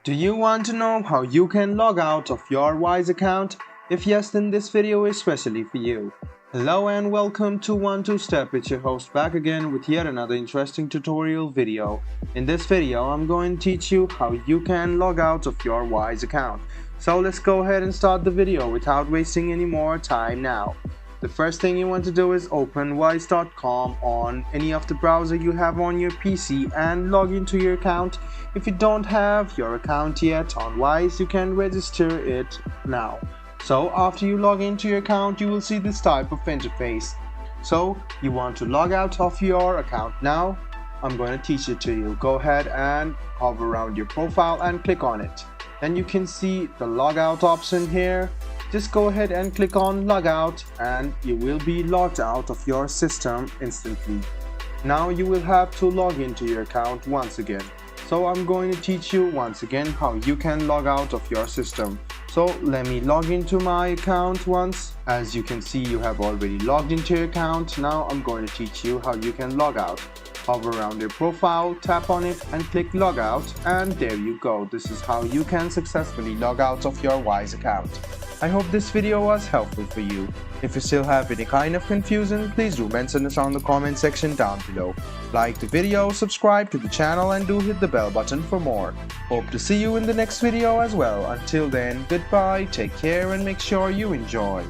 Do you want to know how you can log out of your Wise account? If yes, then this video is specially for you. Hello and welcome to 1-2-Step. It's your host back again with yet another interesting tutorial video. In this video, I'm going to teach you how you can log out of your Wise account. So let's go ahead and start the video without wasting any more time now. The first thing you want to do is open wise.com on any of the browser you have on your PC and log into your account. If you don't have your account yet on Wise, you can register it now. So after you log into your account, you will see this type of interface. So you want to log out of your account now. I'm going to teach it to you. Go ahead and hover around your profile and click on it. Then you can see the logout option here. Just go ahead and click on logout and you will be logged out of your system instantly. Now you will have to log into your account once again. So I'm going to teach you once again how you can log out of your system. So let me log into my account once. As you can see, you have already logged into your account. Now I'm going to teach you how you can log out. Hover around your profile, tap on it and click logout, and there you go. This is how you can successfully log out of your Wise account. I hope this video was helpful for you. If you still have any kind of confusion, please do mention us on the comment section down below. Like the video, subscribe to the channel and do hit the bell button for more. Hope to see you in the next video as well. Until then, goodbye, take care and make sure you enjoy.